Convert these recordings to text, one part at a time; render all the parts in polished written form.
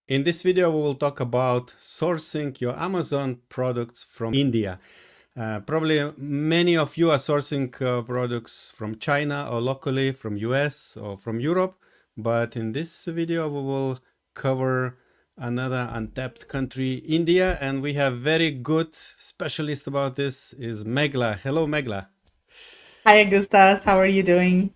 In this video, we will talk about sourcing your Amazon products from India. Probably many of you are sourcing products from China or locally from US or from Europe. But in this video, we will cover another untapped country, India. And we have very good specialist about this is Megla. Hello, Megla. Hi, Augustas. How are you doing?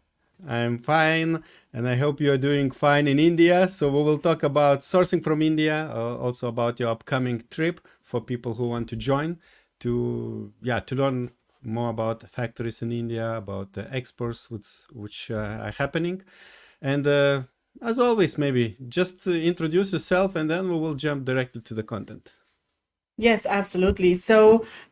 I'm fine, and I hope you are doing fine in India. So we will talk about sourcing from India, also about your upcoming trip for people who want to join to learn more about factories in India, about the exports which are happening, and as always, maybe just introduce yourself, and then we will jump directly to the content. Yes, absolutely.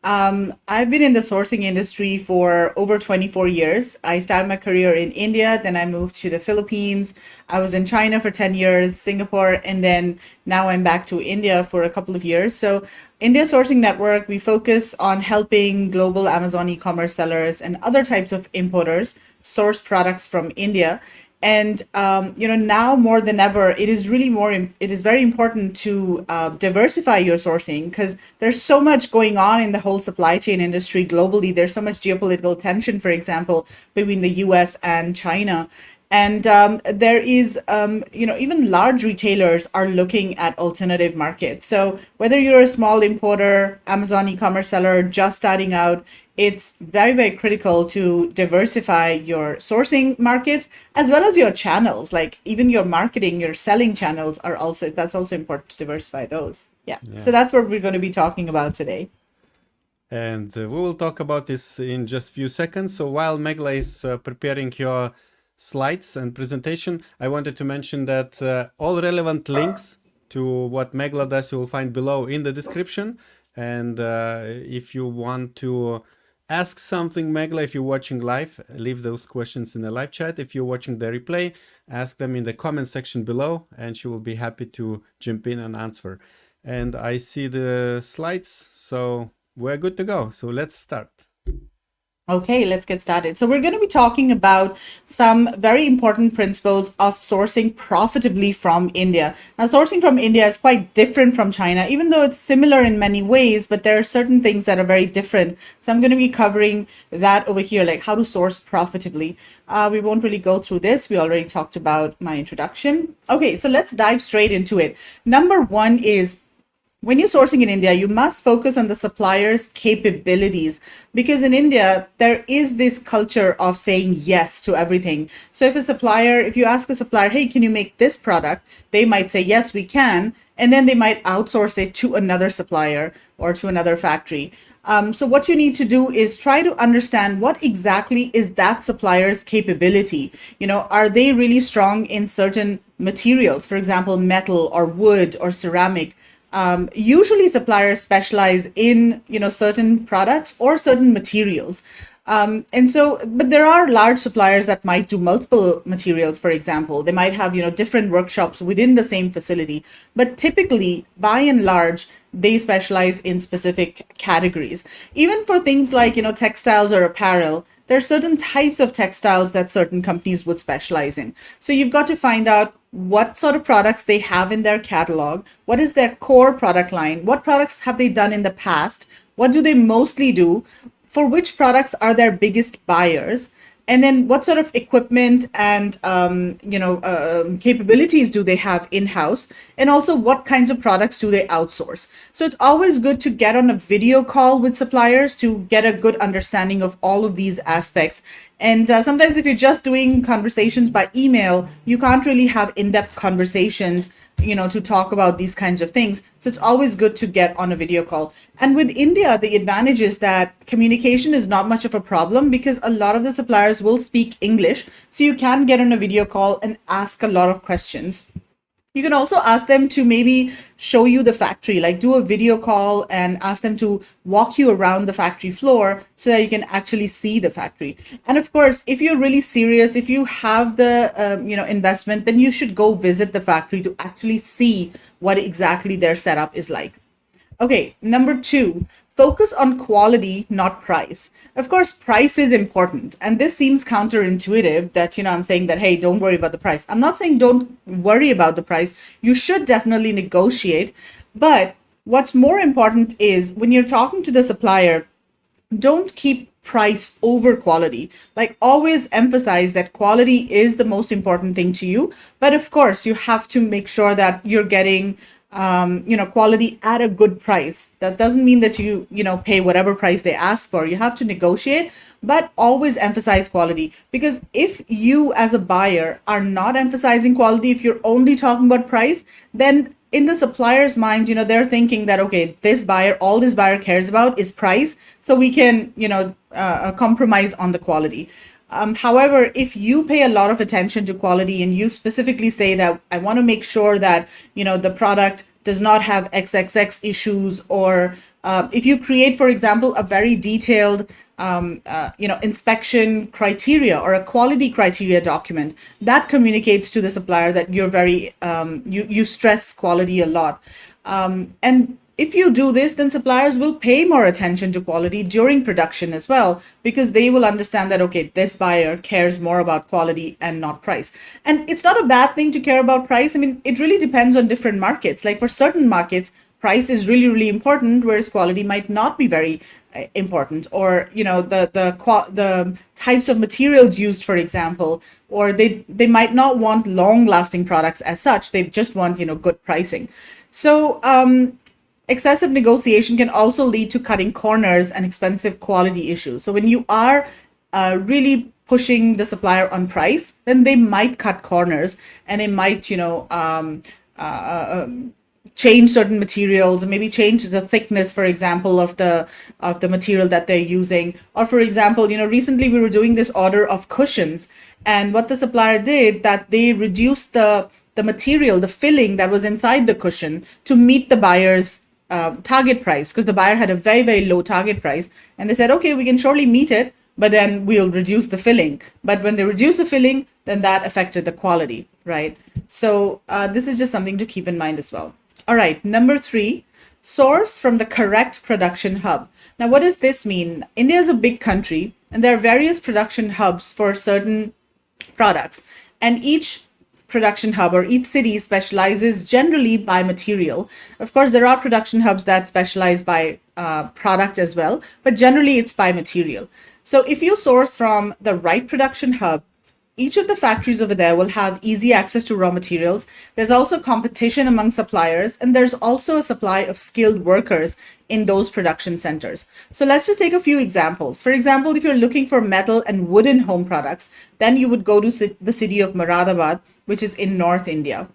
I've been in the sourcing industry for over 24 years. I started my career in India, then I moved to the Philippines. I was in China for 10 years, Singapore, and then now I'm back to India for a couple of years. So, India Sourcing Network, we focus on helping global Amazon e-commerce sellers and other types of importers source products from India. And now more than ever, it is very important to diversify your sourcing because there's so much going on in the whole supply chain industry globally. There's so much geopolitical tension, for example, between the US and China. And there is, even large retailers are looking at alternative markets. So whether you're a small importer, Amazon e-commerce seller just starting out, it's very, very critical to diversify your sourcing markets as well as your channels. Like even your marketing, your selling channels are also, that's also important to diversify those. Yeah. So Yeah. that's what we're going to be talking about today. And we will talk about this in just few seconds. So while Megla is preparing your slides and presentation, I wanted to mention that all relevant links to what Megla does you will find below in the description. And if you want to ask something, Megla, if you're watching live, leave those questions in the live chat. If you're watching the replay, ask them in the comment section below, and she will be happy to jump in and answer. And I see the slides, so we're good to go. So let's start. Okay, let's get started. So we're going to be talking about some very important principles of sourcing profitably from India. Now, sourcing from India is quite different from China, even though it's similar in many ways, but there are certain things that are very different. So I'm going to be covering that over here, like how to source profitably. We won't really go through this. We already talked about my introduction. Okay, so let's dive straight into it. Number one is when you're sourcing in India, you must focus on the supplier's capabilities because in India, there is this culture of saying yes to everything. So if you ask a supplier, hey, can you make this product? They might say, yes, we can. And then they might outsource it to another supplier or to another factory. So what you need to do is try to understand what exactly is that supplier's capability. Are they really strong in certain materials, for example, metal or wood or ceramic? Usually suppliers specialize in certain products or certain materials, but there are large suppliers that might do multiple materials. For example, they might have different workshops within the same facility, but typically by and large they specialize in specific categories. Even for things like textiles or apparel, there are certain types of textiles that certain companies would specialize in. So you've got to find out what sort of products they have in their catalog, what is their core product line, what products have they done in the past, what do they mostly do, for which products are their biggest buyers, and then what sort of equipment and capabilities do they have in-house, and also what kinds of products do they outsource. So it's always good to get on a video call with suppliers to get a good understanding of all of these aspects. And sometimes if you're just doing conversations by email, you can't really have in-depth conversations, to talk about these kinds of things. So it's always good to get on a video call. And with India, the advantage is that communication is not much of a problem because a lot of the suppliers will speak English. So you can get on a video call and ask a lot of questions. You can also ask them to maybe show you the factory, like do a video call and ask them to walk you around the factory floor so that you can actually see the factory. And of course, if you're really serious, if you have the investment, then you should go visit the factory to actually see what exactly their setup is like. Okay, number 2, focus on quality, not price. Of course, price is important. And this seems counterintuitive that, I'm saying that, hey, don't worry about the price. I'm not saying don't worry about the price. You should definitely negotiate. But what's more important is when you're talking to the supplier, don't keep price over quality. Like, always emphasize that quality is the most important thing to you. But of course, you have to make sure that you're getting quality at a good price. That doesn't mean that pay whatever price they ask for. You have to negotiate, but always emphasize quality. Because if you as a buyer are not emphasizing quality, if you're only talking about price, then in the supplier's mind, they're thinking that, okay, all this buyer cares about is price, so we can, compromise on the quality. However, if you pay a lot of attention to quality and you specifically say that I want to make sure that, the product does not have XXX issues, or if you create, for example, a very detailed inspection criteria or a quality criteria document that communicates to the supplier that you're very, you stress quality a lot. And if you do this, then suppliers will pay more attention to quality during production as well, because they will understand that, okay, this buyer cares more about quality and not price. And it's not a bad thing to care about price. I mean, it really depends on different markets. Like, for certain markets, price is really, really important, whereas quality might not be very important. Or, the types of materials used, for example, or they might not want long lasting products as such. They just want, good pricing. So, excessive negotiation can also lead to cutting corners and expensive quality issues. So when you are really pushing the supplier on price, then they might cut corners, and they might, change certain materials, or maybe change the thickness, for example, of the material that they're using. Or, for example, recently we were doing this order of cushions, and what the supplier did, that they reduced the material, the filling that was inside the cushion, to meet the buyer's target price, because the buyer had a very, very low target price, and they said, okay, we can surely meet it, but then we'll reduce the filling. But when they reduce the filling, then that affected the quality, right? So this is just something to keep in mind as well. All right, number 3, source from the correct production hub. Now, what does this mean? India is a big country, and there are various production hubs for certain products, and each production hub or each city specializes generally by material. Of course, there are production hubs that specialize by product as well, but generally it's by material. So if you source from the right production hub, each of the factories over there will have easy access to raw materials. There's also competition among suppliers, and there's also a supply of skilled workers in those production centers. So let's just take a few examples. For example, if you're looking for metal and wooden home products, then you would go to the city of Moradabad, which is in North India,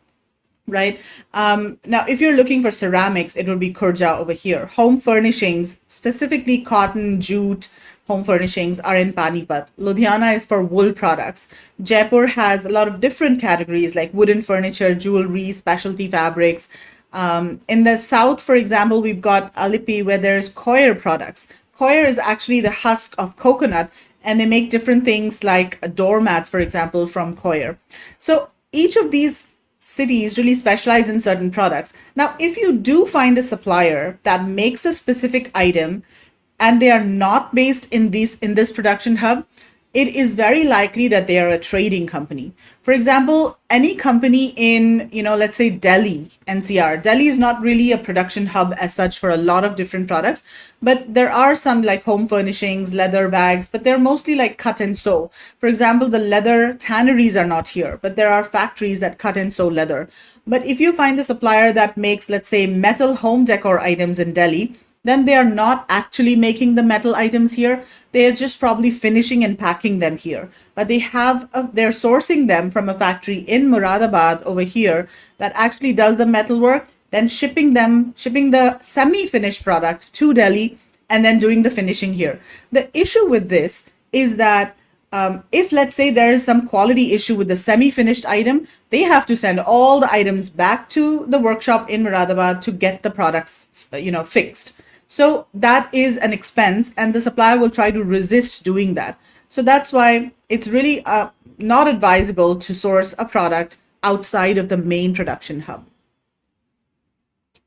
right? Now, if you're looking for ceramics, it would be Khurja over here. Home furnishings, specifically cotton, jute, home furnishings, are in Panipat. Ludhiana is for wool products. Jaipur has a lot of different categories like wooden furniture, jewelry, specialty fabrics. In the south, for example, we've got Alipi, where there's coir products. Coir is actually the husk of coconut, and they make different things like doormats, for example, from coir. So each of these cities really specialize in certain products. Now, if you do find a supplier that makes a specific item, and they are not based in this production hub, it is very likely that they are a trading company. For example, any company in, let's say Delhi, NCR. Delhi is not really a production hub as such for a lot of different products, but there are some like home furnishings, leather bags, but they're mostly like cut and sew. For example, the leather tanneries are not here, but there are factories that cut and sew leather. But if you find the supplier that makes, let's say, metal home decor items in Delhi, then they are not actually making the metal items here. They are just probably finishing and packing them here. But they're sourcing them from a factory in Moradabad over here that actually does the metal work, then shipping the semi-finished product to Delhi, and then doing the finishing here. The issue with this is that if, let's say, there is some quality issue with the semi-finished item, they have to send all the items back to the workshop in Moradabad to get the products, fixed. So that is an expense, and the supplier will try to resist doing that. So that's why it's really not advisable to source a product outside of the main production hub.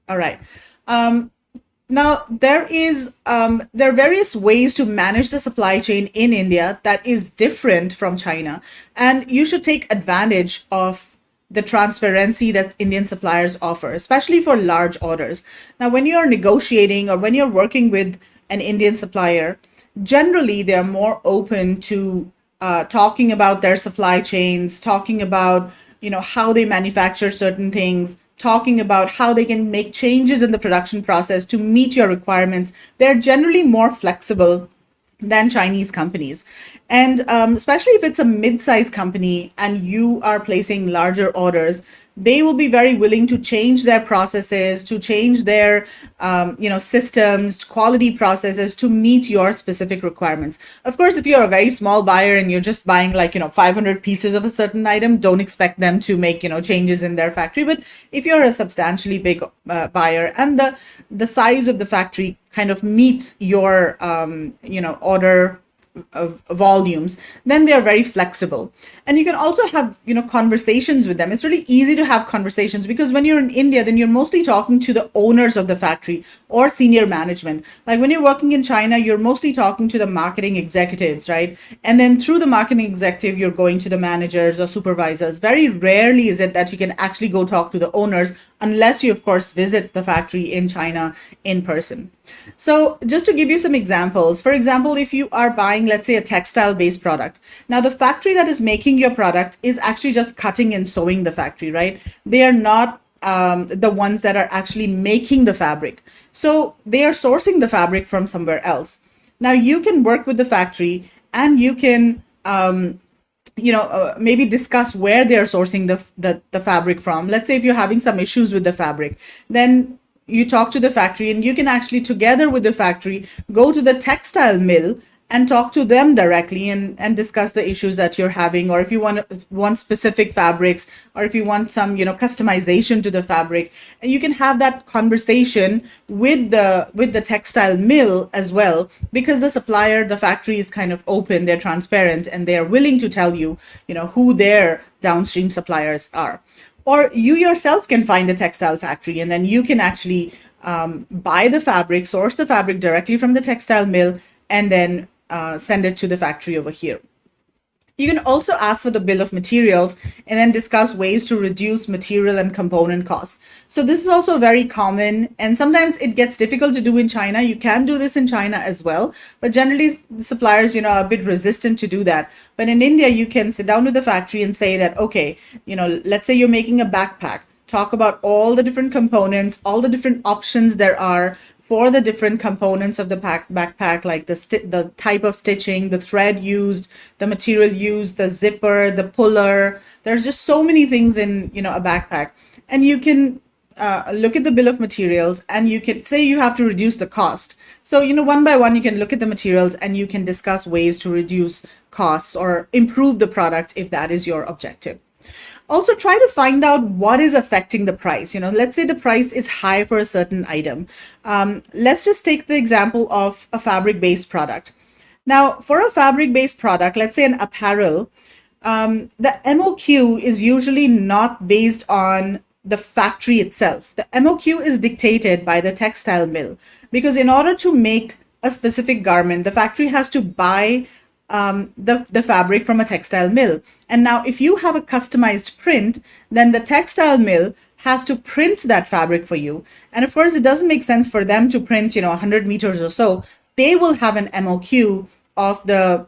All right. Now, there are various ways to manage the supply chain in India that is different from China, and you should take advantage of the transparency that Indian suppliers offer, especially for large orders. Now, when you're negotiating or when you're working with an Indian supplier, generally they're more open to talking about their supply chains, talking about how they manufacture certain things, talking about how they can make changes in the production process to meet your requirements. They're generally more flexible than Chinese companies. And especially if it's a mid-sized company and you are placing larger orders, they will be very willing to change their processes, to change their systems, quality processes to meet your specific requirements. Of course, if you're a very small buyer and you're just buying 500 pieces of a certain item, don't expect them to make changes in their factory. But if you're a substantially big buyer and the size of the factory kind of meets your order of volumes, then they are very flexible. And you can also have conversations with them. It's really easy to have conversations because when you're in India, then you're mostly talking to the owners of the factory or senior management. Like when you're working in China, you're mostly talking to the marketing executives, right? And then through the marketing executive, you're going to the managers or supervisors. Very rarely is it that you can actually go talk to the owners unless you of course visit the factory in China in person. So just to give you some examples, for example, if you are buying, let's say, a textile based product, now the factory that is making your product is actually just cutting and sewing the factory, right? They are not the ones that are actually making the fabric. So they are sourcing the fabric from somewhere else. Now you can work with the factory and you can maybe discuss where they're sourcing the fabric from. Let's say if you're having some issues with the fabric, then you talk to the factory and you can actually together with the factory go to the textile mill and talk to them directly and discuss the issues that you're having, or if you want specific fabrics, or if you want some customization to the fabric, and you can have that conversation with the textile mill as well, because the supplier, the factory is kind of open, they're transparent, and they're willing to tell you who their downstream suppliers are. Or you yourself can find the textile factory and then you can actually buy the fabric, source the fabric directly from the textile mill, and then send it to the factory over here. You can also ask for the bill of materials and then discuss ways to reduce material and component costs. So this is also very common, and sometimes it gets difficult to do in China. You can do this in China as well, but generally suppliers, are a bit resistant to do that. But in India, you can sit down with the factory and say that, okay, let's say you're making a backpack. Talk about all the different components, all the different options there are for the different components of the backpack, like the type of stitching, the thread used, the material used, the zipper, the puller. There's just so many things in a backpack, and you can look at the bill of materials, and you can say you have to reduce the cost. So one by one you can look at the materials and you can discuss ways to reduce costs or improve the product if that is your objective. Also, try to find out what is affecting the price. Let's say the price is high for a certain item. Let's just take the example of a fabric-based product. Now, for a fabric-based product, let's say an apparel, the MOQ is usually not based on the factory itself. The MOQ is dictated by the textile mill, because in order to make a specific garment, the factory has to buy the fabric from a textile mill. And now if you have a customized print, then the textile mill has to print that fabric for you. And of course, it doesn't make sense for them to print 100 meters or so. They will have an MOQ of the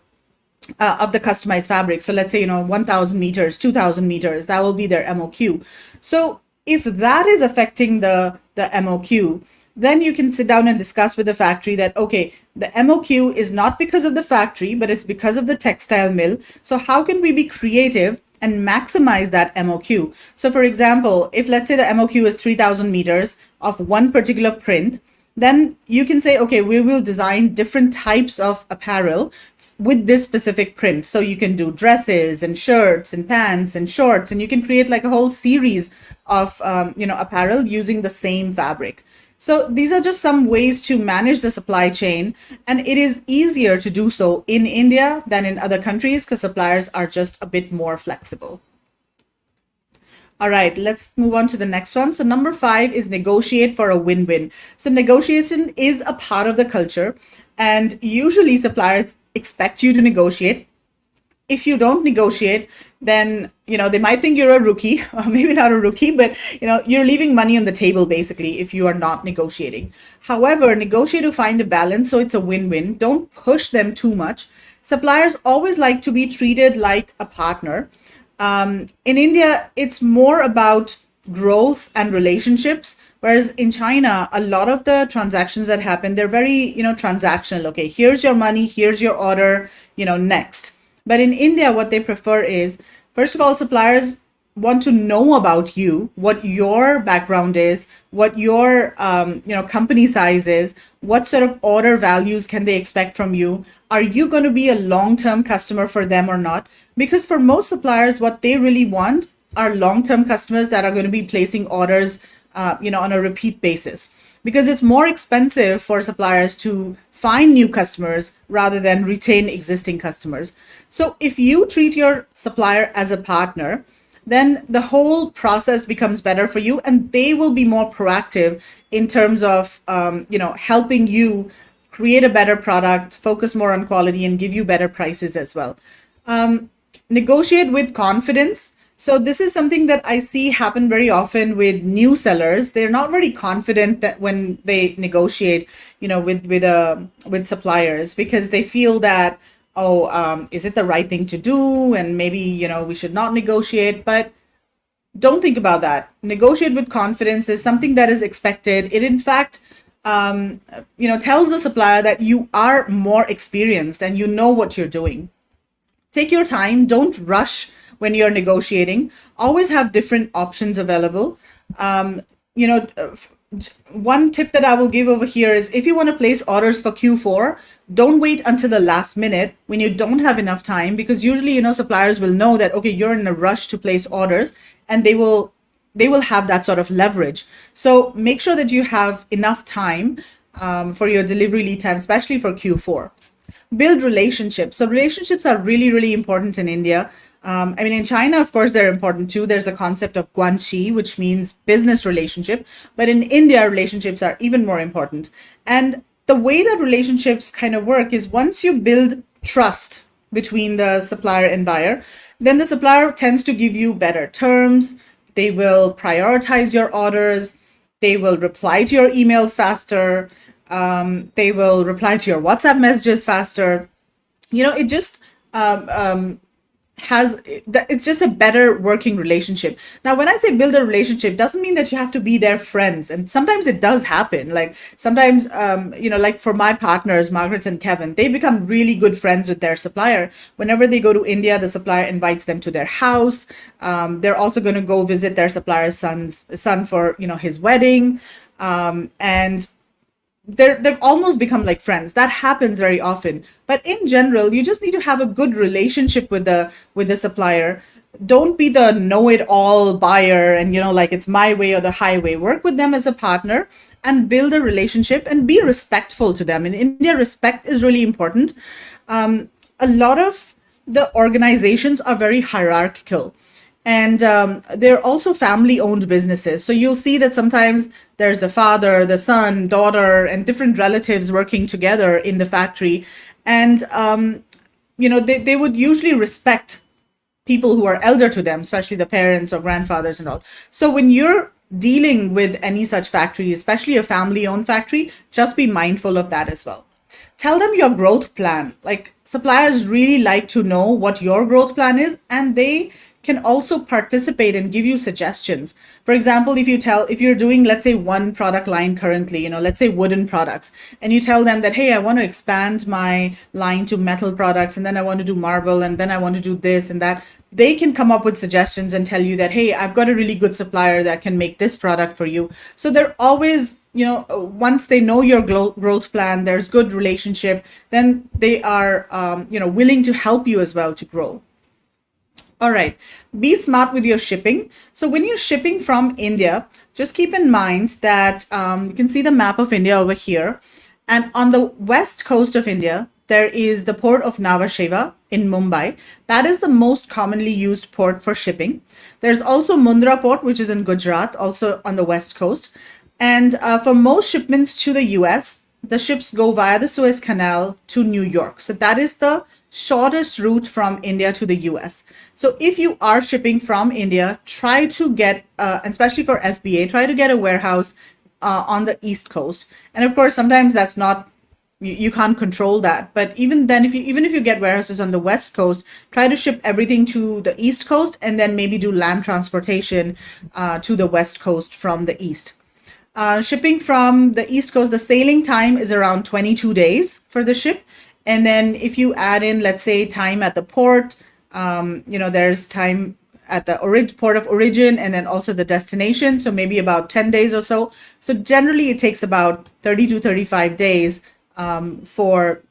customized fabric. So let's say 1000 meters, 2000 meters, that will be their MOQ. So if that is affecting the MOQ, then you can sit down and discuss with the factory that, okay, the MOQ is not because of the factory, but it's because of the textile mill. So how can we be creative and maximize that MOQ? So for example, if let's say the MOQ is 3000 meters of one particular print, then you can say, okay, we will design different types of apparel with this specific print. So you can do dresses and shirts and pants and shorts, and you can create like a whole series of apparel using the same fabric. So these are just some ways to manage the supply chain, and it is easier to do so in India than in other countries because suppliers are just a bit more flexible. All right, let's move on to the next one. So number 5 is negotiate for a win-win. So negotiation is a part of the culture, and usually suppliers expect you to negotiate. If you don't negotiate, then they might think you're a rookie, or maybe not a rookie, but you're leaving money on the table basically if you are not negotiating. However, negotiate to find a balance so it's a win-win. Don't push them too much. Suppliers always like to be treated like a partner. In India, it's more about growth and relationships, whereas in China, a lot of the transactions that happen, they're very, transactional. Okay, here's your money, here's your order, next. But in India, what they prefer is, first of all, suppliers want to know about you, what your background is, what your company size is, what sort of order values can they expect from you. Are you going to be a long-term customer for them or not? Because for most suppliers, what they really want are long-term customers that are going to be placing orders on a repeat basis, because it's more expensive for suppliers to find new customers rather than retain existing customers. So if you treat your supplier as a partner, then the whole process becomes better for you, and they will be more proactive in terms of helping you create a better product, focus more on quality, and give you better prices as well. Negotiate with confidence. So this is something that I see happen very often with new sellers. They're not very confident that when they negotiate, with suppliers, because they feel that, is it the right thing to do? And maybe, we should not negotiate. But don't think about that. Negotiate with confidence is something that is expected. It, in fact, tells the supplier that you are more experienced and you know what you're doing. Take your time. Don't rush when you're negotiating. Always have different options available. One tip that I will give over here is, if you want to place orders for Q4, don't wait until the last minute when you don't have enough time, because usually, suppliers will know that, okay, you're in a rush to place orders, and they will have that sort of leverage. So make sure that you have enough time for your delivery lead time, especially for Q4. Build relationships. So relationships are really, really important in India. In China, of course, they're important too. There's a concept of guanxi, which means business relationship. But in India, relationships are even more important. And the way that relationships kind of work is, once you build trust between the supplier and buyer, then the supplier tends to give you better terms. They will prioritize your orders. They will reply to your emails faster. They will reply to your WhatsApp messages faster. It just it's just a better working relationship. Now, when I say build a relationship, doesn't mean that you have to be their friends. And sometimes it does happen. Like sometimes, like for my partners, Margaret and Kevin, they become really good friends with their supplier. Whenever they go to India, the supplier invites them to their house. They're also going to go visit their supplier's son for, his wedding. And they've almost become like friends. That happens very often. But in general, you just need to have a good relationship with the supplier. Don't be the know-it-all buyer and, like it's my way or the highway. Work with them as a partner and build a relationship and be respectful to them. In India, respect is really important. A lot of the organizations are very hierarchical. And they're also family-owned businesses. So you'll see that sometimes there's the father, the son, daughter, and different relatives working together in the factory. And, they would usually respect people who are elder to them, especially the parents or grandfathers and all. So when you're dealing with any such factory, especially a family-owned factory, just be mindful of that as well. Tell them your growth plan. Like, suppliers really like to know what your growth plan is, and they can also participate and give you suggestions. For example, if you're doing, let's say, one product line currently, let's say wooden products, and you tell them that, hey, I want to expand my line to metal products, and then I want to do marble, and then I want to do this and that, they can come up with suggestions and tell you that, hey, I've got a really good supplier that can make this product for you. So they're always, once they know your growth plan, there's good relationship, then they are, willing to help you as well to grow. All right, be smart with your shipping. So when you're shipping from India, just keep in mind that you can see the map of India over here. And on the west coast of India, there is the port of Nhava Sheva, in Mumbai. That is the most commonly used port for shipping. There's also Mundra Port, which is in Gujarat, also on the west coast. And for most shipments to the US, the ships go via the Suez Canal to New York. So that is the shortest route from India to the US. So if you are shipping from India, try to get, especially for FBA, try to get a warehouse on the East Coast. And of course, sometimes that's not, you can't control that. But even then, even if you get warehouses on the West Coast, try to ship everything to the East Coast and then maybe do land transportation to the West Coast from the East. Shipping from the East Coast, the sailing time is around 22 days for the ship. And then if you add in, let's say, time at the port, there's time at the port of origin and then also the destination. So maybe about 10 days or so. So generally it takes about 30 to 35 days for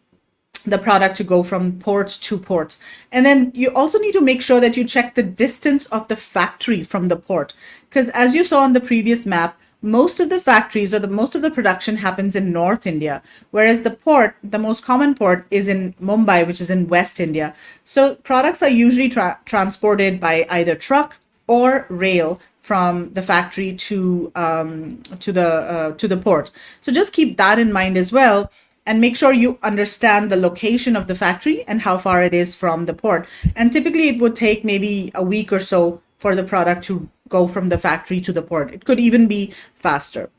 the product to go from port to port. And then you also need to make sure that you check the distance of the factory from the port. Because as you saw on the previous map, most of the factories or most of the production happens in North India, whereas the port, the most common port, is in Mumbai, which is in West India. So products are usually transported by either truck or rail from the factory to the port. So just keep that in mind as well, and make sure you understand the location of the factory and how far it is from the port. And typically it would take maybe a week or so for the product to go from the factory to the port. It could even be faster.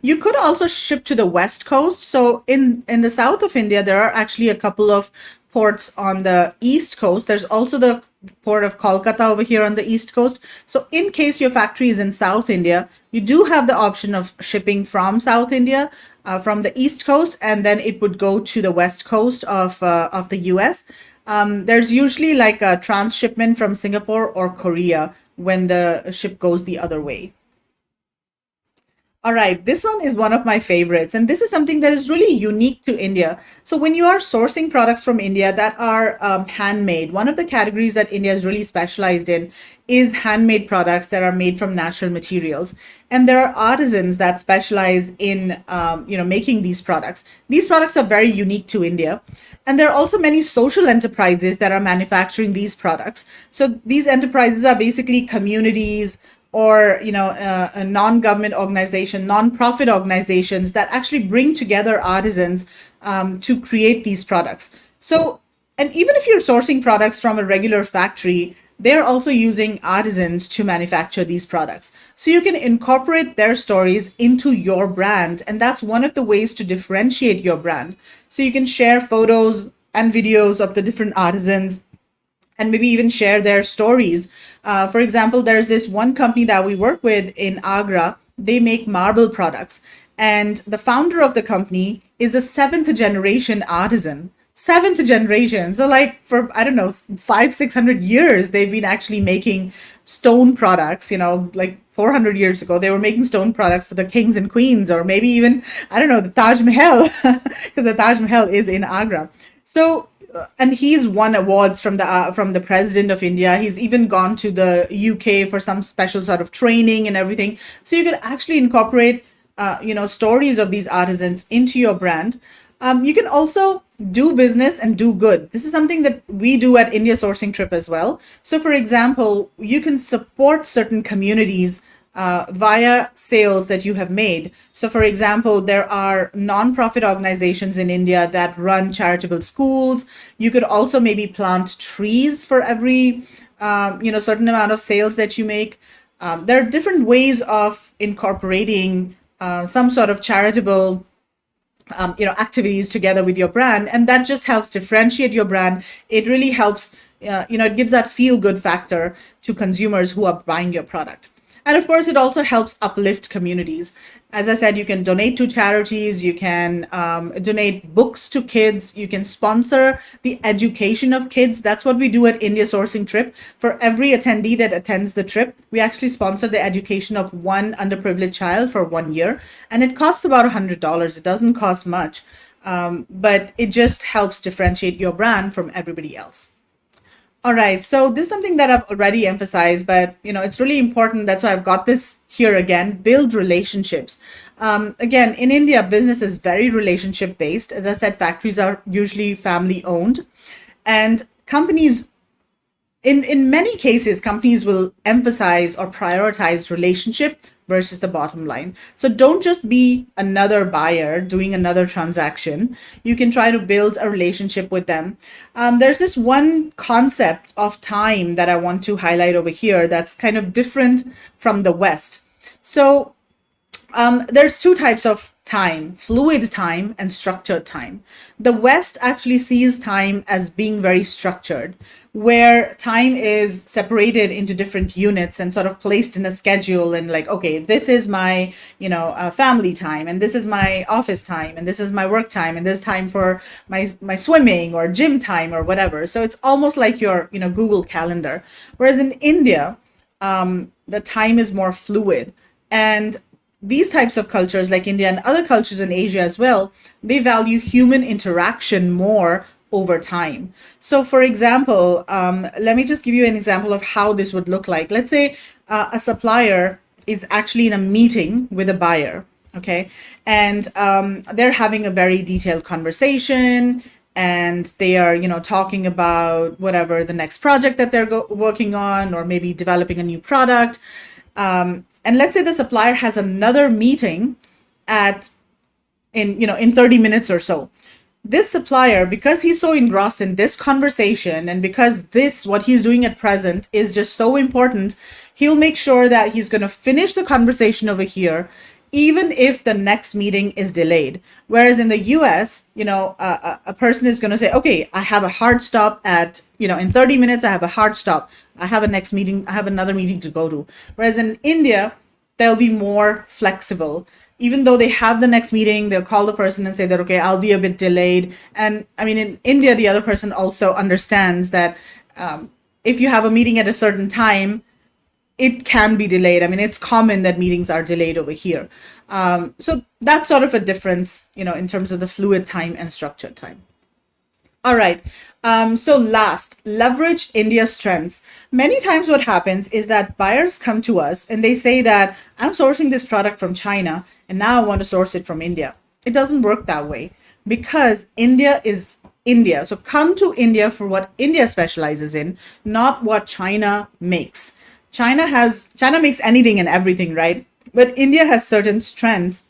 You could also ship to the West Coast. So in the south of India, there are actually a couple of ports on the East Coast. There's also the port of Kolkata over here on the East Coast. So in case your factory is in South India, you do have the option of shipping from South India, from the East Coast, and then it would go to the West Coast of the US. There's usually like a transshipment from Singapore or Korea when the ship goes the other way. All right, this one is one of my favorites, and this is something that is really unique to India. So when you are sourcing products from India that are handmade, one of the categories that India is really specialized in is handmade products that are made from natural materials. And there are artisans that specialize in making these products. These products are very unique to India. And there are also many social enterprises that are manufacturing these products. So these enterprises are basically communities or a non-government organization, non-profit organizations that actually bring together artisans to create these products. So, and even if you're sourcing products from a regular factory, they're also using artisans to manufacture these products. So you can incorporate their stories into your brand, and that's one of the ways to differentiate your brand. So you can share photos and videos of the different artisans and maybe even share their stories. For example, there's this one company that we work with in Agra. They make marble products. And the founder of the company is a seventh generation artisan. Seventh generation. So like for, I don't know, 500-600 years, they've been actually making stone products, like 400 years ago, they were making stone products for the kings and queens, or maybe even, I don't know, the Taj Mahal, because the Taj Mahal is in Agra. So, and he's won awards from the president of India. He's even gone to the UK for some special sort of training and everything. So you could actually incorporate, stories of these artisans into your brand. You can also do business and do good. This is something that we do at India Sourcing Trip as well. So for example, you can support certain communities via sales that you have made. So for example, there are non-profit organizations in India that run charitable schools. You could also maybe plant trees for every certain amount of sales that you make. There are different ways of incorporating some sort of charitable activities together with your brand, and that just helps differentiate your brand. It really helps, it gives that feel good factor to consumers who are buying your product. And of course, it also helps uplift communities. As I said, you can donate to charities, you can donate books to kids, you can sponsor the education of kids. That's what we do at India Sourcing Trip. For every attendee that attends the trip, we actually sponsor the education of one underprivileged child for 1 year. And it costs about $100. It doesn't cost much, but it just helps differentiate your brand from everybody else. All right, so this is something that I've already emphasized, but it's really important. That's why I've got this here again. Build relationships. Again, in India, business is very relationship based. As I said, factories are usually family owned, and companies, in many cases, companies will emphasize or prioritize relationship versus the bottom line. So don't just be another buyer doing another transaction. You can try to build a relationship with them. There's this one concept of time that I want to highlight over here that's kind of different from the West. So there's two types of time: fluid time and structured time. The West actually sees time as being very structured, where time is separated into different units and sort of placed in a schedule, and like, okay, this is my, family time, and this is my office time, and this is my work time, and this time for my swimming or gym time or whatever. So it's almost like your, Google Calendar. Whereas in India, the time is more fluid. And these types of cultures, like India and other cultures in Asia as well, they value human interaction more over time. So for example, let me just give you an example of how this would look like. Let's say a supplier is actually in a meeting with a buyer, okay? And they're having a very detailed conversation, and they are, talking about whatever the next project that they're working on, or maybe developing a new product. And let's say the supplier has another meeting in 30 minutes or so. This supplier, because he's so engrossed in this conversation, and because what he's doing at present is just so important, he'll make sure that he's going to finish the conversation over here, even if the next meeting is delayed. Whereas in the US, a person is going to say, okay, I have a hard stop at, in 30 minutes, I have a hard stop. I have another meeting to go to. Whereas in India, they'll be more flexible. Even though they have the next meeting, they'll call the person and say that, okay, I'll be a bit delayed. And I mean, in India, the other person also understands that if you have a meeting at a certain time, it can be delayed. I mean, it's common that meetings are delayed over here. So that's sort of a difference, in terms of the fluid time and structured time. All right. So last, leverage India's strengths. Many times what happens is that buyers come to us and they say that I'm sourcing this product from China and now I want to source it from India. It doesn't work that way, because India is India. So come to India for what India specializes in, not what China makes. China makes anything and everything, right? But India has certain strengths,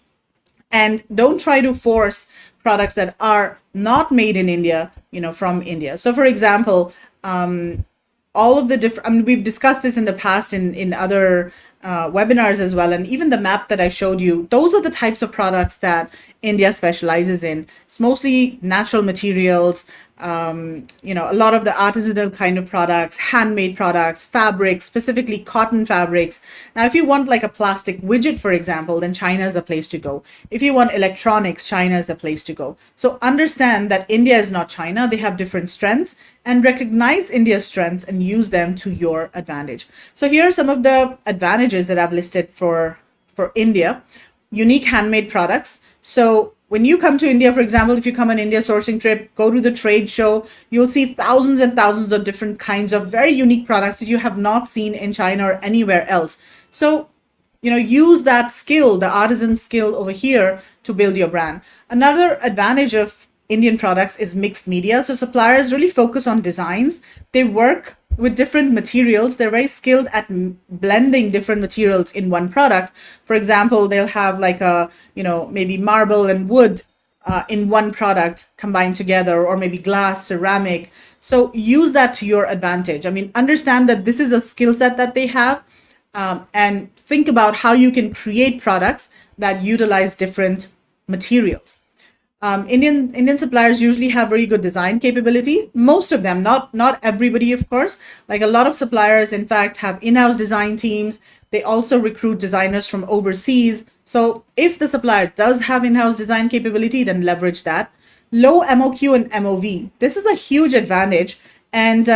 and don't try to force products that are not made in India, from India. So for example, all of the different, we've discussed this in the past in other webinars as well. And even the map that I showed you, those are the types of products that India specializes in. It's mostly natural materials, a lot of the artisanal kind of products, handmade products, fabrics, specifically cotton fabrics. Now, if you want like a plastic widget, for example, then China is the place to go. If you want electronics, China is the place to go. So understand that India is not China. They have different strengths, and recognize India's strengths and use them to your advantage. So here are some of the advantages that I've listed for India. Unique handmade products. So when you come to India, for example, if you come on India sourcing trip, go to the trade show, you'll see thousands and thousands of different kinds of very unique products that you have not seen in China or anywhere else. So, use that skill, the artisan skill over here, to build your brand. Another advantage of Indian products is mixed media. So suppliers really focus on designs. They work with different materials. They're very skilled at blending different materials in one product. For example, they'll have like maybe marble and wood in one product combined together, or maybe glass, ceramic. So use that to your advantage. I mean, understand that this is a skill set that they have, and think about how you can create products that utilize different materials. Indian suppliers usually have very good design capability. Most of them, not everybody, of course. Like a lot of suppliers, in fact, have in-house design teams. They also recruit designers from overseas. So if the supplier does have in-house design capability, then leverage that. Low MOQ and MOV. This is a huge advantage. And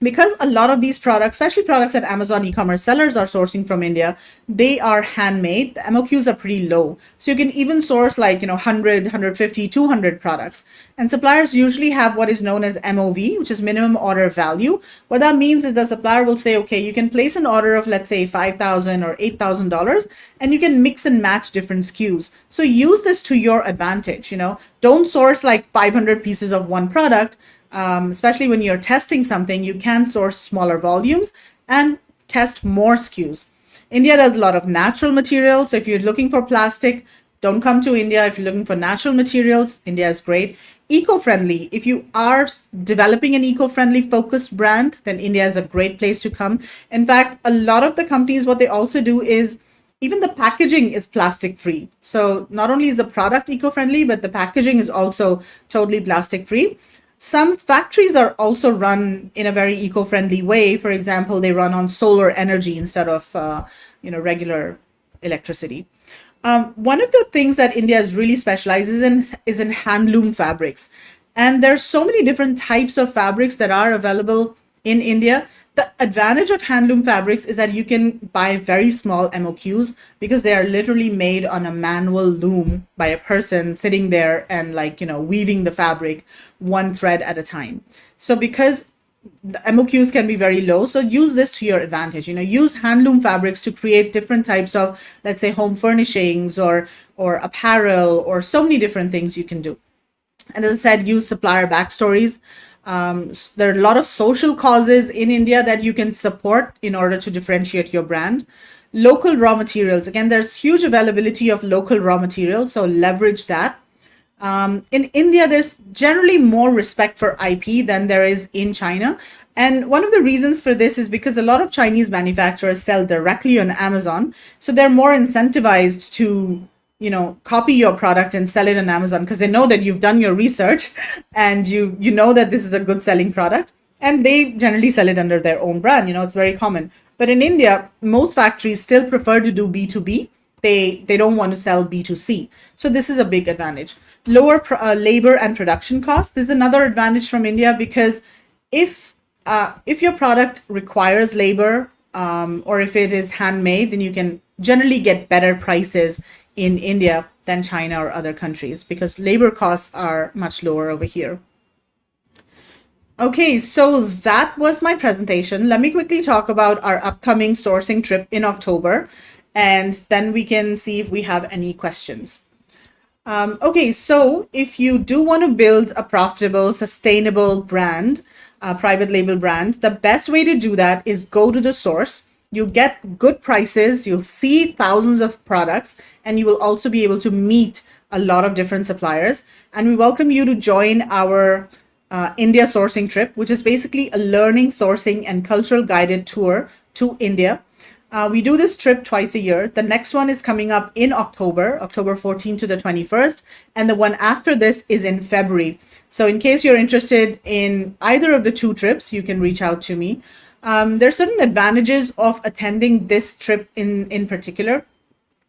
because a lot of these products, especially products that Amazon e-commerce sellers are sourcing from India, they are handmade. The MOQs are pretty low. So you can even source like, 100, 150, 200 products. And suppliers usually have what is known as MOV, which is minimum order value. What that means is the supplier will say, okay, you can place an order of, let's say, $5,000 or $8,000, and you can mix and match different SKUs. So use this to your advantage. Don't source like 500 pieces of one product. especially when you're testing something, you can source smaller volumes and test more SKUs. India does a lot of natural materials. So if you're looking for plastic, don't come to India. If you're looking for natural materials, India is great. Eco-friendly. If you are developing an eco-friendly focused brand, then India is a great place to come. In fact, a lot of the companies, what they also do is even the packaging is plastic free. So not only is the product eco-friendly, but the packaging is also totally plastic free. Some factories are also run in a very eco-friendly way. For example, they run on solar energy instead of regular electricity. One of the things that India is really specializes in is in handloom fabrics. And there's so many different types of fabrics that are available in India. The advantage of handloom fabrics is that you can buy very small MOQs because they are literally made on a manual loom by a person sitting there and weaving the fabric one thread at a time. So because the MOQs can be very low, so use this to your advantage. Use handloom fabrics to create different types of, let's say, home furnishings or apparel, or so many different things you can do. And as I said, use supplier backstories. There are a lot of social causes in India that you can support in order to differentiate your brand. Local raw materials. Again, there's huge availability of local raw materials, so leverage that. In India, there's generally more respect for IP than there is in China. And one of the reasons for this is because a lot of Chinese manufacturers sell directly on Amazon. So they're more incentivized to copy your product and sell it on Amazon because they know that you've done your research and you know that this is a good selling product, and they generally sell it under their own brand. It's very common. But in India, most factories still prefer to do B2B. They don't want to sell B2C. So this is a big advantage. Lower labor and production costs. This is another advantage from India because if your product requires labor or if it is handmade, then you can generally get better prices in India than China or other countries because labor costs are much lower over here. Okay, so that was my presentation. Let me quickly talk about our upcoming sourcing trip in October, and then we can see if we have any questions. Okay, so if you do want to build a profitable, sustainable brand, a private label brand, the best way to do that is go to the source. You'll get good prices, you'll see thousands of products, and you will also be able to meet a lot of different suppliers. And we welcome you to join our India sourcing trip, which is basically a learning, sourcing, and cultural guided tour to India. We do this trip twice a year. The next one is coming up in October 14th to the 21st, and the one after this is in February. So in case you're interested in either of the two trips, you can reach out to me. There are certain advantages of attending this trip in particular.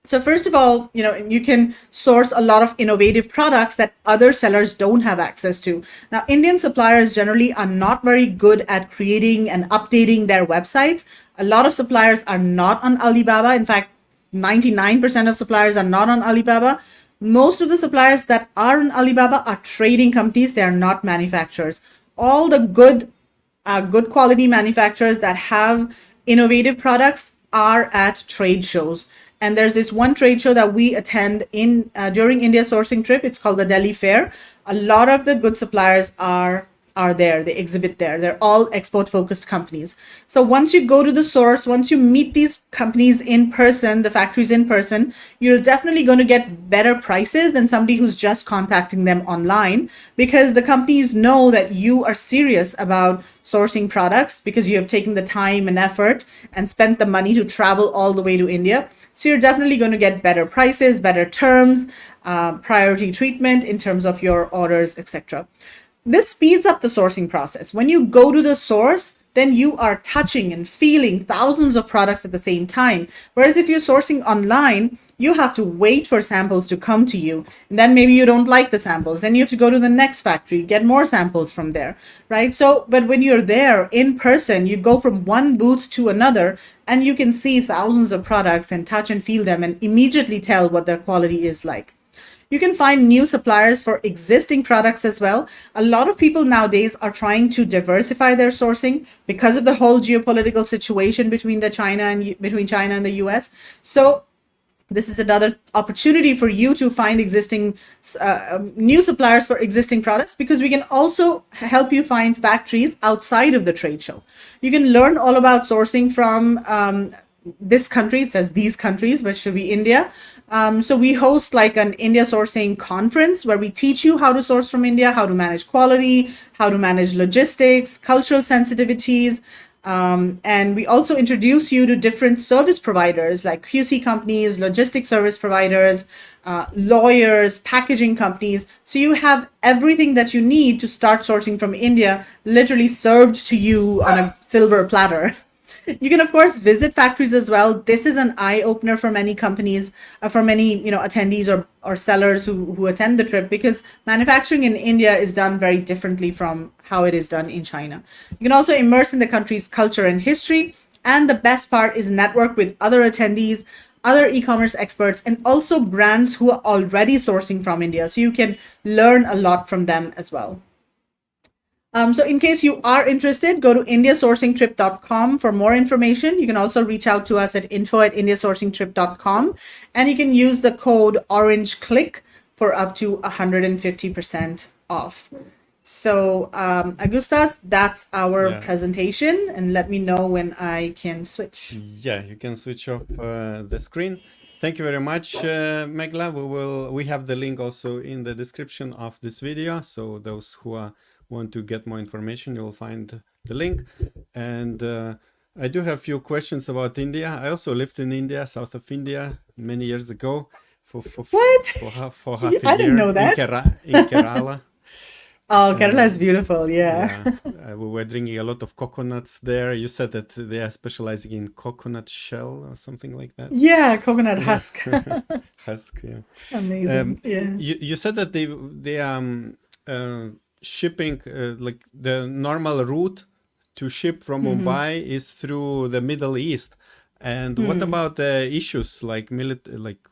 So first of all, you can source a lot of innovative products that other sellers don't have access to. Now, Indian suppliers generally are not very good at creating and updating their websites. A lot of suppliers are not on Alibaba. In fact, 99% of suppliers are not on Alibaba. Most of the suppliers that are on Alibaba are trading companies. They are not manufacturers. All the good quality manufacturers that have innovative products are at trade shows. And there's this one trade show that we attend during India sourcing trip. It's called the Delhi Fair. A lot of the good suppliers are there. They exhibit there. They're all export focused companies. So once you go to the source, once you meet these companies in person, the factories in person, you're definitely going to get better prices than somebody who's just contacting them online, because the companies know that you are serious about sourcing products because you have taken the time and effort and spent the money to travel all the way to India. So you're definitely going to get better prices, better terms, priority treatment in terms of your orders, etc. This speeds up the sourcing process. When you go to the source, then you are touching and feeling thousands of products at the same time. Whereas if you're sourcing online, you have to wait for samples to come to you. And then maybe you don't like the samples. Then you have to go to the next factory, get more samples from there, right? So, but when you're there in person, you go from one booth to another and you can see thousands of products and touch and feel them and immediately tell what their quality is like. You can find new suppliers for existing products as well. A lot of people nowadays are trying to diversify their sourcing because of the whole geopolitical situation between China and the US. So This is another opportunity for you to find existing new suppliers for existing products, because we can also help you find factories outside of the trade show. You can learn all about sourcing from this country. It says these countries, but should be India. So we host like an India sourcing conference where we teach you how to source from India, how to manage quality, how to manage logistics, cultural sensitivities. And we also introduce you to different service providers like QC companies, logistic service providers, lawyers, packaging companies. So you have everything that you need to start sourcing from India literally served to you on a silver platter. You can, of course, visit factories as well. This is an eye opener for many companies, for many attendees or sellers who attend the trip, because manufacturing in India is done very differently from how it is done in China. You can also immerse in the country's culture and history. And the best part is network with other attendees, other e-commerce experts, and also brands who are already sourcing from India. So you can learn a lot from them as well. So in case you are interested, go to indiasourcingtrip.com for more information. You can also reach out to us at info@indiasourcingtrip.com, and you can use the code OrangeClick for up to 150% off. So Augustas, that's our presentation, and let me know when I can switch. Yeah, you can switch off the screen. Thank you very much, Megla. We have the link also in the description of this video, so those who want to get more information, you will find the link. And I do have a few questions about India. I also lived in India, south of India, many years ago. What? For half a year. I didn't know that. In Kerala. Oh, Kerala is beautiful, yeah. We were drinking a lot of coconuts there. You said that they are specializing in coconut shell or something like that. Yeah, coconut husk. Husk, yeah. Amazing, yeah. You said that they shipping, like the normal route to ship from Mumbai is through the Middle East. And what about the issues like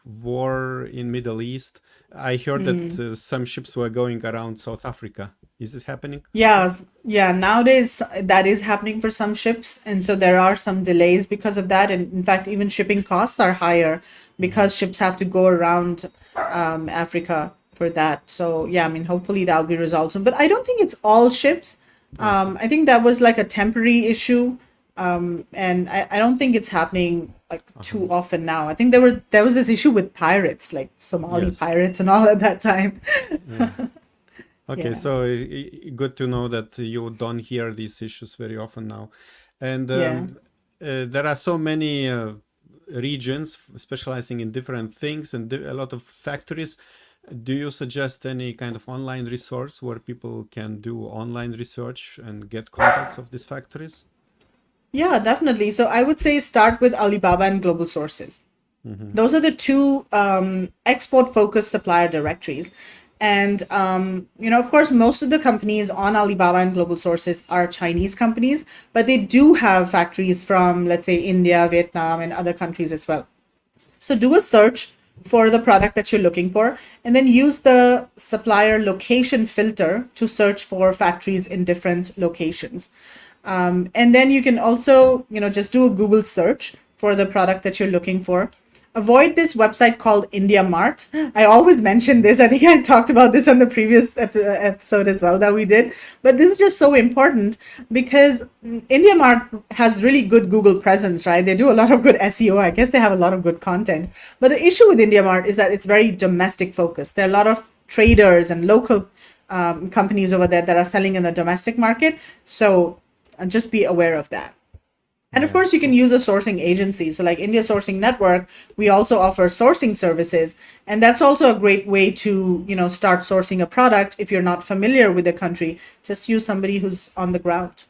war in Middle East? I heard that some ships were going around South Africa. Is it happening? Yeah, nowadays that is happening for some ships, and so there are some delays because of that. And in fact, even shipping costs are higher because ships have to go around Africa for that. So yeah, I mean, hopefully that'll be resolved soon. But I don't think it's all ships. I think that was like a temporary issue. And I don't think it's happening like too often now. I think there was this issue with pirates, like Somali pirates and all at that time. Okay, so good to know that you don't hear these issues very often now. And there are so many regions specializing in different things and a lot of factories. Do you suggest any kind of online resource where people can do online research and get contacts of these factories? Yeah, definitely. So I would say start with Alibaba and Global Sources. Those are the two export-focused supplier directories. And, of course, most of the companies on Alibaba and Global Sources are Chinese companies, but they do have factories from, let's say, India, Vietnam, and other countries as well. So do a search for the product that you're looking for, and then use the supplier location filter to search for factories in different locations. And then you can also, just do a Google search for the product that you're looking for. Avoid this website called India Mart. I always mention this. I think I talked about this on the previous episode as well that we did. But this is just so important because India Mart has really good Google presence, right? They do a lot of good SEO. I guess they have a lot of good content. But the issue with India Mart is that it's very domestic focused. There are a lot of traders and local companies over there that are selling in the domestic market. So just be aware of that. And of course, you can use a sourcing agency. So like India Sourcing Network, we also offer sourcing services. And that's also a great way to, start sourcing a product. If you're not familiar with the country, just use somebody who's on the ground.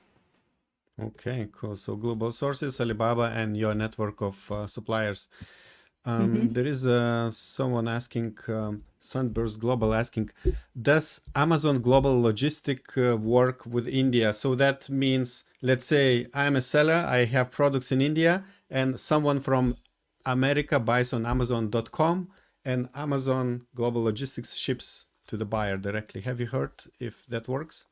Okay, cool. So Global Sources, Alibaba, and your network of suppliers. There is someone asking, Sunburst Global asking, does Amazon Global Logistic work with India? So that means, let's say I'm a seller, I have products in India, and someone from America buys on Amazon.com, and Amazon Global Logistics ships to the buyer directly. Have you heard if that works?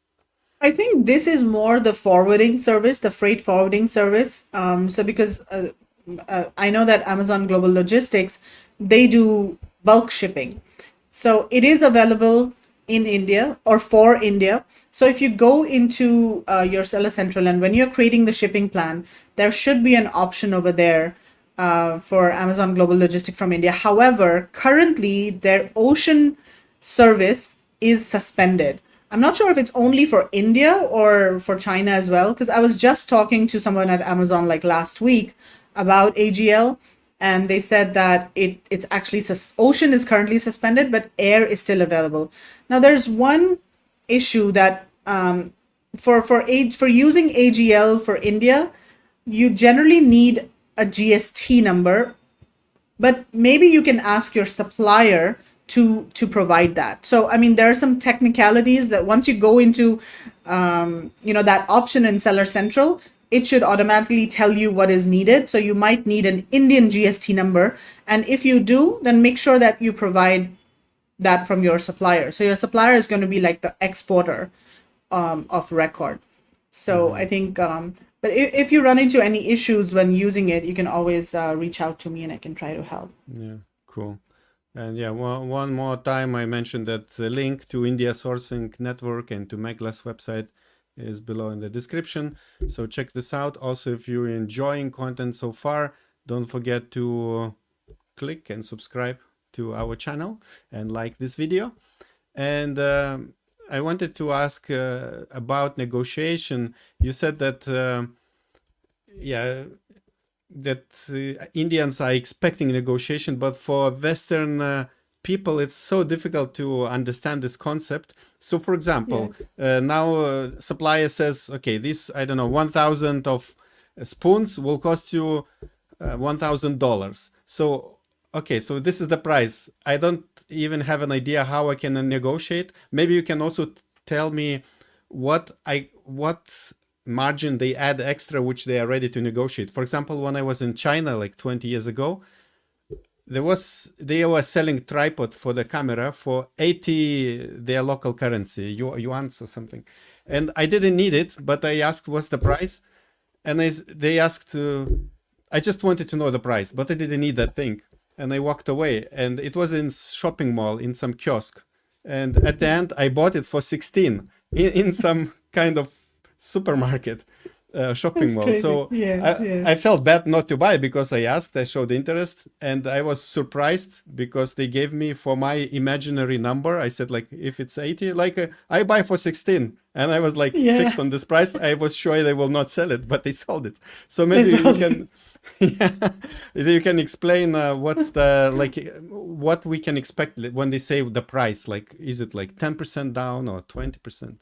I think this is more the forwarding service, the freight forwarding service. So because I know that Amazon Global Logistics, they do bulk shipping. So it is available in India or for India. So if you go into your Seller Central and when you're creating the shipping plan, there should be an option over there for Amazon Global Logistics from India. However, currently their ocean service is suspended. I'm not sure if it's only for India or for China as well, because I was just talking to someone at Amazon like last week about AGL, and they said that it's actually ocean is currently suspended, but air is still available. Now, there's one issue that for using AGL for India, you generally need a GST number, but maybe you can ask your supplier to provide that. So I mean, there are some technicalities that once you go into that option in Seller Central, it should automatically tell you what is needed. So you might need an Indian GST number, and if you do, then make sure that you provide that from your supplier. So your supplier is going to be like the exporter of record. So I think, but if you run into any issues when using it, you can always reach out to me and I can try to help. Yeah, cool. And yeah, one more time, I mentioned that the link to India Sourcing Network and to Megla's website is below in the description. So check this out. Also, if you're enjoying content so far, don't forget to click and subscribe to our channel and like this video. And I wanted to ask about negotiation. You said that, Indians are expecting negotiation, but for Western people, it's so difficult to understand this concept. So, for example, now supplier says, okay, this, I don't know, 1,000 of spoons will cost you $1,000. So, okay, so this is the price. I don't even have an idea how I can negotiate. Maybe you can also tell me what margin they add extra, which they are ready to negotiate. For example, when I was in China like 20 years ago, they were selling tripod for the camera for 80 their local currency, yuans or something. And I didn't need it, but I asked what's the price, and they asked I just wanted to know the price, but I didn't need that thing. And I walked away, and it was in shopping mall in some kiosk. And at the end, I bought it for 16 in some kind of supermarket shopping That's mall. crazy. So Yeah. I felt bad not to buy because I asked, I showed interest, and I was surprised because they gave me for my imaginary number. I said like, if it's 80, like I buy for 16, and I was like fixed on this price. I was sure they will not sell it, but they sold it. So maybe you can, you can explain what's the what we can expect when they say the price. Like, is it like 10% down or 20%?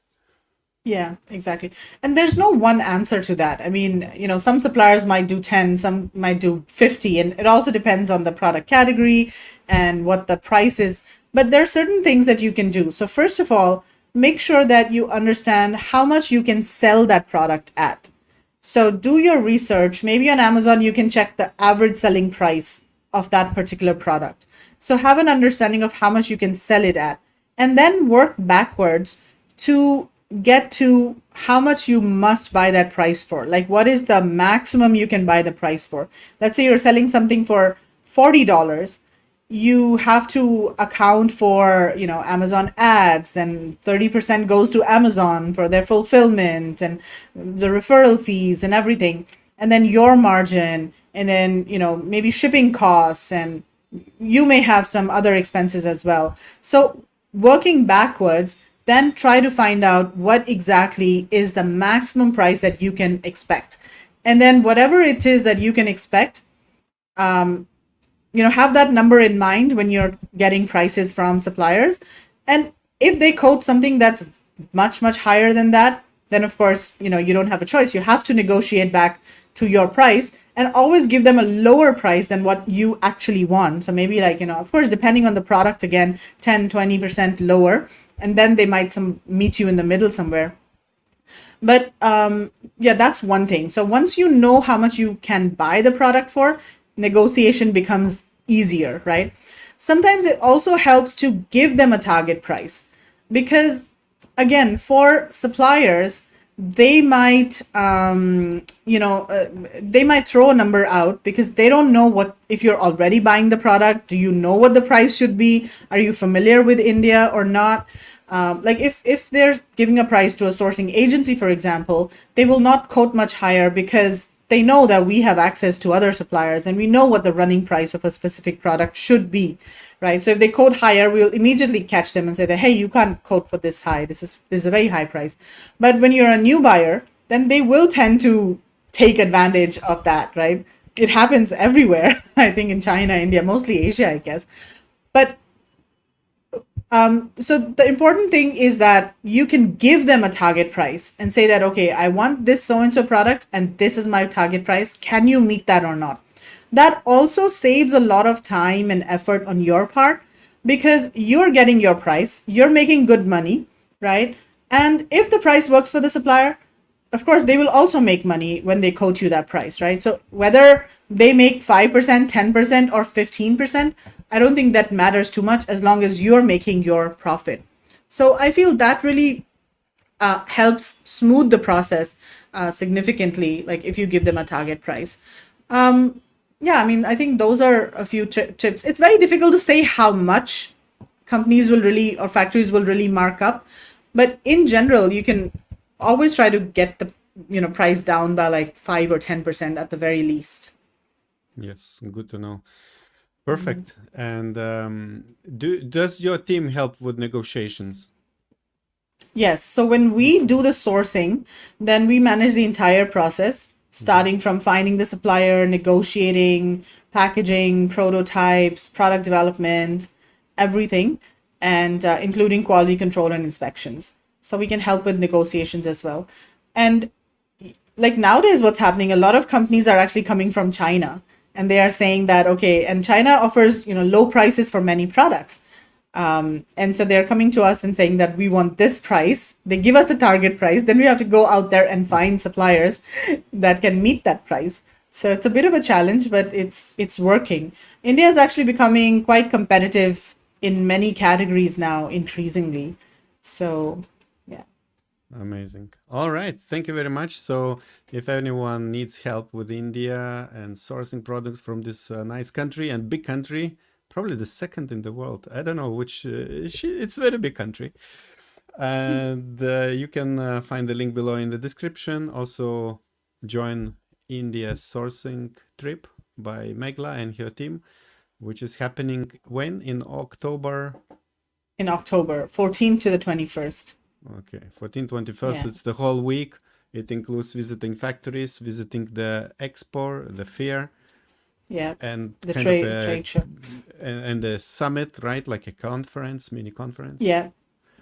Yeah, exactly. And there's no one answer to that. I mean, some suppliers might do 10, some might do 50, and it also depends on the product category and what the price is. But there are certain things that you can do. So first of all, make sure that you understand how much you can sell that product at. So do your research. Maybe on Amazon, you can check the average selling price of that particular product. So have an understanding of how much you can sell it at, and then work backwards to get to how much you must buy that price for. Like, what is the maximum you can buy the price for? Let's say you're selling something for $40. You have to account for, Amazon ads, then 30% goes to Amazon for their fulfillment and the referral fees and everything. And then your margin, and then, maybe shipping costs, and you may have some other expenses as well. So working backwards, then try to find out what exactly is the maximum price that you can expect. And then whatever it is that you can expect, have that number in mind when you're getting prices from suppliers. And if they quote something that's much, much higher than that, then of course, you don't have a choice. You have to negotiate back to your price and always give them a lower price than what you actually want. So maybe of course, depending on the product, again, 10, 20% lower. And then they might meet you in the middle somewhere. But that's one thing. So once you know how much you can buy the product for, negotiation becomes easier, right? Sometimes it also helps to give them a target price, because again, for suppliers, they might they might throw a number out because they don't know what, if you're already buying the product, do you know what the price should be, are you familiar with India or not. Like if they're giving a price to a sourcing agency, for example, they will not quote much higher because they know that we have access to other suppliers and we know what the running price of a specific product should be, right? So if they quote higher, we'll immediately catch them and say that, hey, you can't quote for this high. This is a very high price. But when you're a new buyer, then they will tend to take advantage of that, right? It happens everywhere. I think in China, India, mostly Asia, I guess. But so the important thing is that you can give them a target price and say that, okay, I want this so and so product and this is my target price. Can you meet that or not? That also saves a lot of time and effort on your part because you're getting your price, you're making good money, right? And if the price works for the supplier, of course they will also make money when they quote you that price, right? So whether they make 5%, 10%, or 15%, I don't think that matters too much as long as you're making your profit. So I feel that really helps smooth the process significantly, like if you give them a target price. Yeah, I mean, I think those are a few tips. It's very difficult to say how much companies will really or factories will really mark up, but in general, you can always try to get the price down by like 5 or 10% at the very least. Yes, good to know. Perfect. And does your team help with negotiations? Yes. So when we do the sourcing, then we manage the entire process, starting from finding the supplier, negotiating, packaging, prototypes, product development, everything, and including quality control and inspections. So we can help with negotiations as well. And like nowadays, what's happening, a lot of companies are actually coming from China and they are saying that, okay, and China offers, low prices for many products. And so they're coming to us and saying that we want this price. They give us a target price. Then we have to go out there and find suppliers that can meet that price. So it's a bit of a challenge, but it's working. India is actually becoming quite competitive in many categories now, increasingly. So yeah. Amazing. All right. Thank you very much. So if anyone needs help with India and sourcing products from this nice country and big country, probably the second in the world. I don't know which, it's a very big country. And you can find the link below in the description. Also join India sourcing trip by Megla and her team, which is happening when? In October? In October, 14th to the 21st. Okay, 14th, 21st. Yeah. It's the whole week. It includes visiting factories, visiting the expo, the fair, Yeah. and The kind trade of a, trade show. and the summit, right? Like a conference, mini conference. Yeah.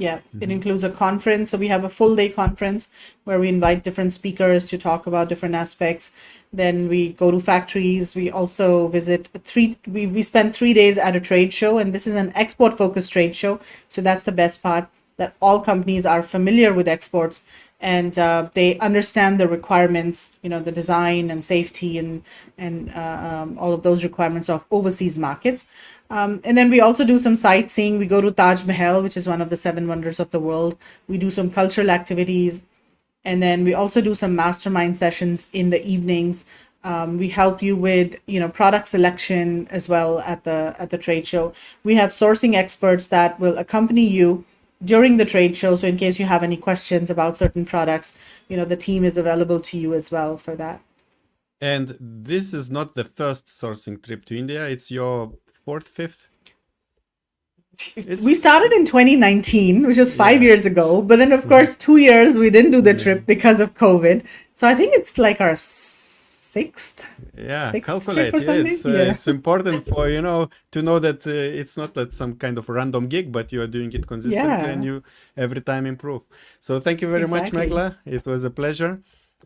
Yeah, it includes a conference. So we have a full day conference where we invite different speakers to talk about different aspects. Then we go to factories. We also visit we spend 3 days at a trade show, and this is an export focused trade show. So that's the best part, that all companies are familiar with exports and they understand the requirements, the design and safety and all of those requirements of overseas markets. And then we also do some sightseeing. We go to Taj Mahal, which is one of the seven wonders of the world. We do some cultural activities. And then we also do some mastermind sessions in the evenings. We help you with, product selection as well at the trade show. We have sourcing experts that will accompany you during the trade show. So in case you have any questions about certain products, the team is available to you as well for that. And this is not the first sourcing trip to India. It's your fourth, fifth? We started in 2019, which was 5 years ago. But then, of course, 2 years we didn't do the trip because of COVID. So I think it's like our sixth calculate. trip or something. It's important for to know that it's not that some kind of random gig, but you are doing it consistently and you every time improve. So thank you very much, Megla. It was a pleasure.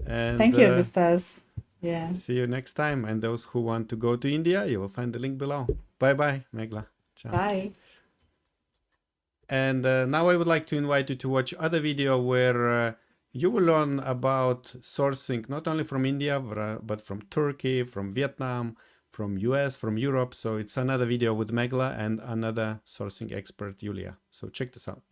And thank you, Vistas. Yeah. See you next time. And those who want to go to India, you will find the link below. Bye bye, Megla. Ciao. Bye. And now I would like to invite you to watch other video where you will learn about sourcing not only from India, but from Turkey, from Vietnam, from US, from Europe. So it's another video with Megla and another sourcing expert, Julia. So check this out.